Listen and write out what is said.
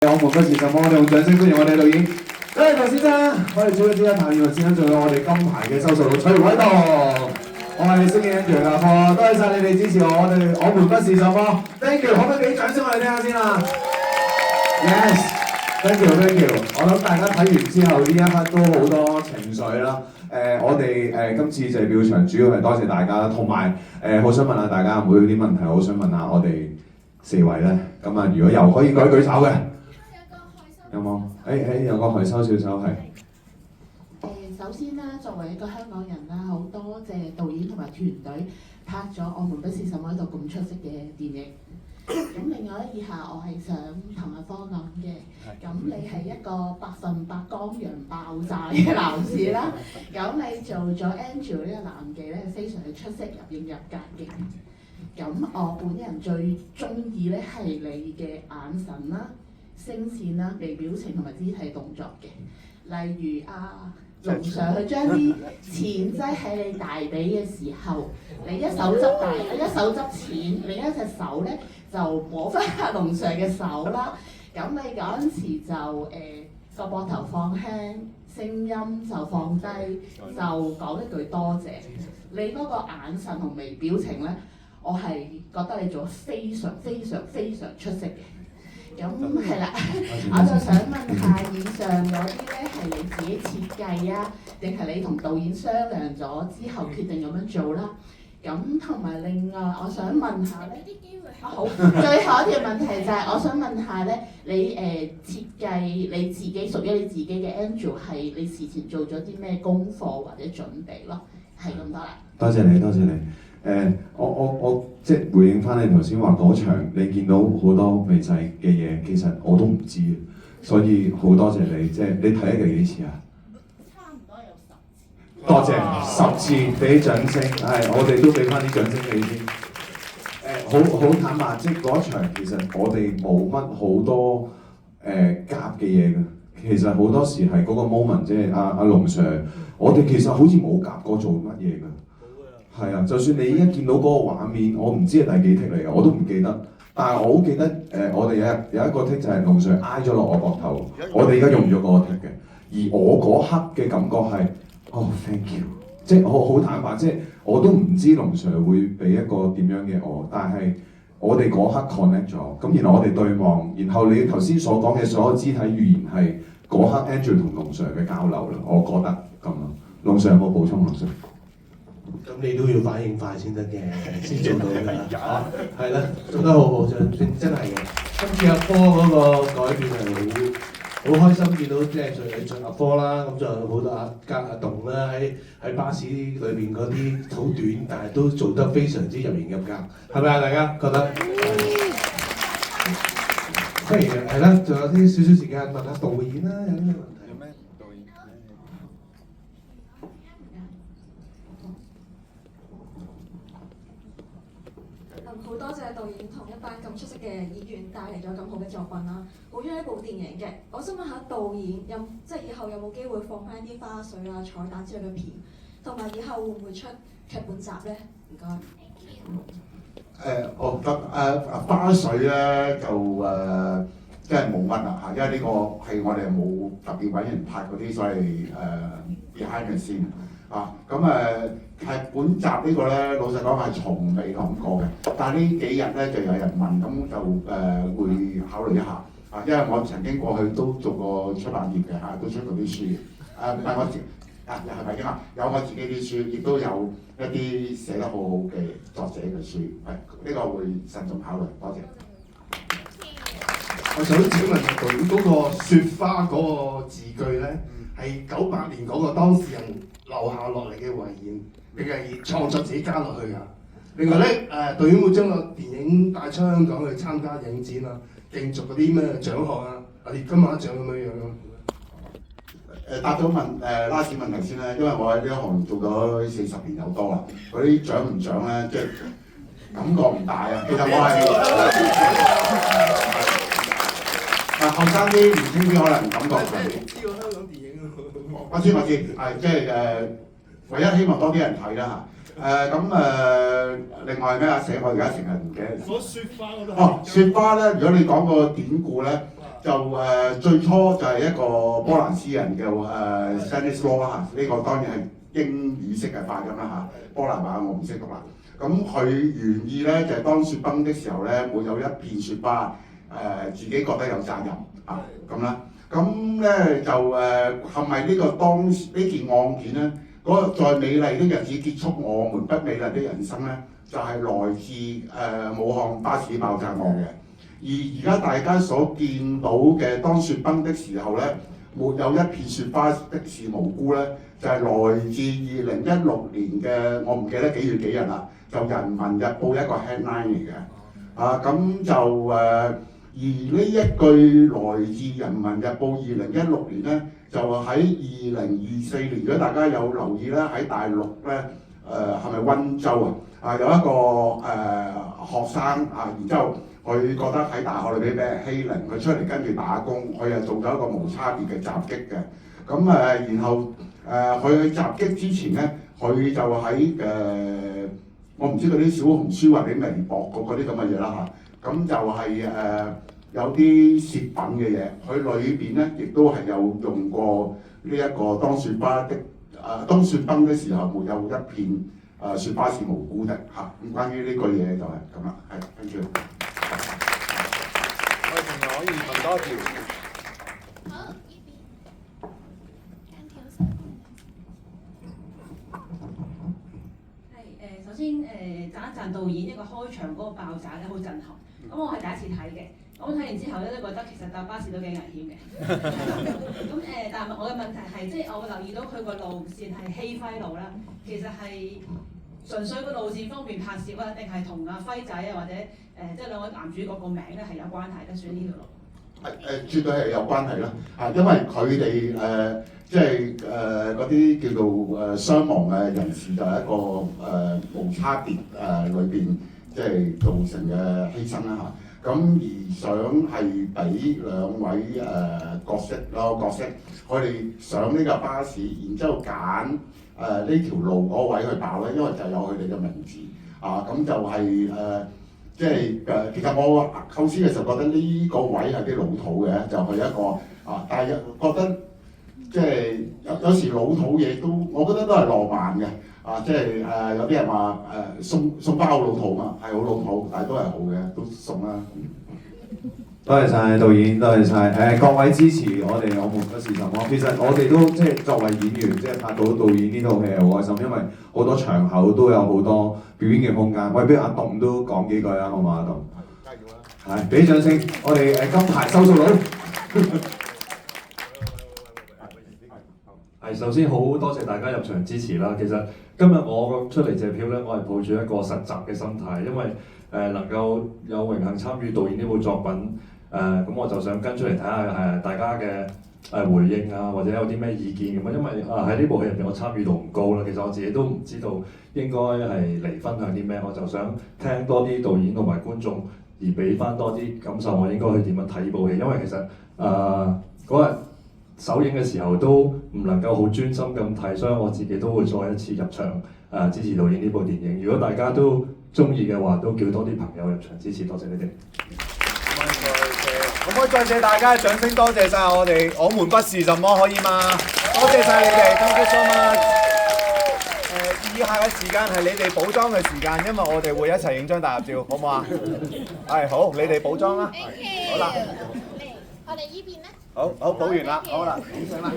我們不是什麼，我哋用掌聲歡迎我哋導演張藝謀先生，我哋主要之一譚耀文先生，仲有我哋金牌嘅收數佬徐偉棠，我係飾演楊亞科，多謝晒你哋支持我們不是什麼 ，thank you，可唔可以俾掌聲我哋聽下先啊 ？Yes，thank you，thank you，我諗大家睇完之後呢一刻都好多情緒啦。我哋今次謝表場主要係多謝大家，同埋好想問下大家有冇啲問題，好想問下我哋4位咧。咁啊，如果有可以舉手嘅。有冇？有個害羞小手係。首先啦，作為一個香港人啦，好多謝導演同埋團隊拍咗《我們不是什麼》呢套咁出色嘅電影。咁另外咧，以下我係想同阿科講嘅，咁你係一個100%光陽爆炸嘅男士啦，咁你做咗 Andrew 呢個男妓咧，非常嘅出色，入型入格嘅。咁我本人最中意咧係你嘅眼神啦、聲線啦、微表情同埋肢體動作嘅，例如龍 Sir 佢將啲錢擠喺你大髀嘅時候，你一手執錢，另一隻手咧就摸翻阿龍 Sir 嘅手啦。咁你嗰陣時就個膊頭放輕，聲音就放低，就講一句多謝。你嗰個眼神同微表情咧，我係覺得你做得非常出色嘅。咁係啦，我就想問下，以上嗰啲咧係你自己設計啊，定係你同導演商量咗之後決定咁樣做啦？咁同埋另外，我想問下咧，好，最後一條問題就係我想問下咧，你設計你自己屬於你自己嘅 Angel 係你事前做咗啲咩功課或者準備咯？係咁多啦。多謝你，多謝你。我即係回應翻你頭先話嗰場，你見到好多微細嘅嘢，其實我都唔知，所以好多謝你。即係你睇咗幾次啊？差唔多有10次。多謝10次，俾掌聲。我哋都俾翻啲掌聲你先。好坦白，即係嗰場其實我哋冇乜好多夾嘅嘢嘅。其實好多時係嗰個 moment， 即係阿龍 Sir， 我哋其實好似冇夾過做乜嘢㗎。係啊，就算你一見到嗰個畫面，我唔知係第幾剔嚟嘅，我都唔記得。但係我好記得我哋有一個剔就係龍 Sir 挨咗落我膊頭，我哋而家用咗嗰個剔嘅。而我嗰刻嘅感覺係thank you， 即係我好坦白，即係我都唔知龍 Sir 會俾一個點樣嘅我，但係我哋嗰刻 connect 咗，咁然後我哋對望，然後你頭先所講嘅所有肢體語言係嗰刻 Andrew 同龍 Sir 嘅交流啦，我覺得咁咯。龍 Sir 有冇補充？龍 Sir？咁你都要反應快先得嘅，先做到㗎。係啦，做得好，真係嘅。今次阿科嗰個改變係好開心，見到即係最阿科啦，咁就好多阿棟啦，喺巴士裏邊嗰啲好短，但係都做得非常之入型入格，係咪啊？大家覺得？不如係啦，仲有啲少少時間問下導演啦，有啲咩問題？好多謝導演同一班咁出色嘅演員帶嚟咗咁好嘅作品啦，好中意呢部電影嘅。我想問下導演即係以後有冇機會放翻啲花絮啊、彩蛋之類嘅片，同埋以後會唔會出劇本集咧？唔該。花絮咧就真係冇乜啦嚇，因為呢個係我哋冇特別揾人拍嗰啲所謂behind the scene 啊，劇本集呢個咧，老實講係從未諗過嘅。但係呢幾日咧就有人問，咁就會考慮一下啊，因為我曾經過去都做過出版業嘅嚇，都出過啲書嘅。唔係我自係咪啊？有我自己啲書，亦都有一啲寫得好好嘅作者嘅書，呢個會慎重考慮。多謝。我想請問導演嗰個雪花嗰個字句咧，係98年嗰個當事人留下落嚟嘅遺言，定係創作自己加落去㗎？另外咧，導演會將個電影帶出香港去參加影展啊，競逐嗰啲咩獎項啊，例如金馬獎咁樣樣咯。答咗拉屎問題先啦，因為我喺呢一行做咗40年有多啦，嗰啲獎唔獎咧，即係感覺唔大啊。其實我係後生啲、年輕啲可能感覺係。知道香港電影我知，即係唯一希望多啲人睇啦嚇。另外咩啊？寫我而家成日唔記得。嗰雪花嗰度。雪花咧，如果你講個典故咧，就最初就係一個波蘭詩人叫Stanislaw 啦嚇，呢個當然係英語式嘅發音啦嚇，波蘭話我唔識讀啦。咁佢原意咧就係當雪崩的時候咧，會有一片雪花，自己覺得有責任啊咁啦。咁咧就係咪呢個當時呢件案件咧？嗰個在美麗的日子結束我們不美麗的人生咧，就係來自武漢巴士爆炸案嘅。而家大家所見到嘅當雪崩的時候咧，沒有一片雪花的是無辜咧，就係來自2016年嘅我唔記得幾月幾日啦，就《人民日報》一個 headline 嚟嘅。咁就而呢一句來自《人民日報》2016年咧，就喺2024年，如果大家有留意咧，喺大陸咧，係咪溫州有一個學生然之後佢覺得喺大學裏邊俾人欺凌，佢出嚟跟住打工，佢又做咗一個無差別嘅襲擊嘅。咁然後佢去襲擊之前咧，佢就喺我唔知嗰啲小紅書或者微博嗰啲咁嘅嘢啦嚇，咁就係有啲洩憤嘅嘢，佢裏邊咧亦都係有用過呢一個當雪崩嘅時候，沒有一片雪花是無辜的嚇。咁關於呢句嘢就係咁啦，係跟住。我哋仲可以問多條。好，呢邊間條手。係首先讚一讚導演一個開場嗰個爆炸咧，好震撼。咁我係第一次睇嘅，我睇完之後咧都覺得其實搭巴士都幾危險嘅。咁但係我嘅問題係，即係我留意到佢個路線係希輝路啦，其實係純粹個路線方面拍攝啊，定係同阿輝仔啊或者即係兩位男主角個名咧係有關係咧？選呢條路絕對係有關係啦，因為佢哋即係嗰啲叫做傷亡嘅人士就係一個無差別裏邊即係造成嘅犧牲啦嚇。咁而想係俾兩位角色，佢哋上呢架巴士，然之後揀呢條路嗰位去爆咧，因為就有佢哋嘅名字咁就係即係其實我構思嘅時候覺得呢個位係啲老土嘅，就係一個但係覺得即係有時老土嘢都，我覺得都係浪漫嘅即係有啲人話送花好老土嘛，係好老土，但係都係好嘅，都送啦。多謝晒導演，多謝晒各位支持我哋，我們不是什麼。其實我哋都即係作為演員，即係拍到導演呢套戲係好開心，因為好多場口都有好多表演嘅空間。喂，不如阿棟都講幾句啦，好嘛？阿棟，加油啦！係俾掌聲，我哋金牌收數佬。係首先好多謝大家入場支持啦。其實今日我出嚟借票咧，我係抱住一個實習嘅心態，因為能夠有榮幸參與導演呢部作品，咁我就想跟出嚟睇下大家嘅回應啊，或者有啲咩意見咁啊。因為喺呢部戲入邊我參與度唔高啦，其實我自己都唔知道應該係嚟分享啲咩，我就想聽多啲導演同埋觀眾而俾翻多啲感受，我應該去點樣睇呢部戲。因為其實嗰日首映嘅時候都唔能夠好專心咁睇，所以我自己都會再一次入場支持導演呢部電影。如果大家都中意嘅話，都叫多啲朋友入場支持，多謝你哋。可唔可以再謝大家嘅掌聲？多謝晒我哋，我們不是什麼，可以嗎？多謝晒你哋 ，thank you so much。以下嘅時間係你哋補妝嘅時間，因為我哋會一齊影張大合照，好唔好啊？係好，你哋補妝啦。好啦，嚟，我哋依邊咧。好補完啦，好啦，影相啦。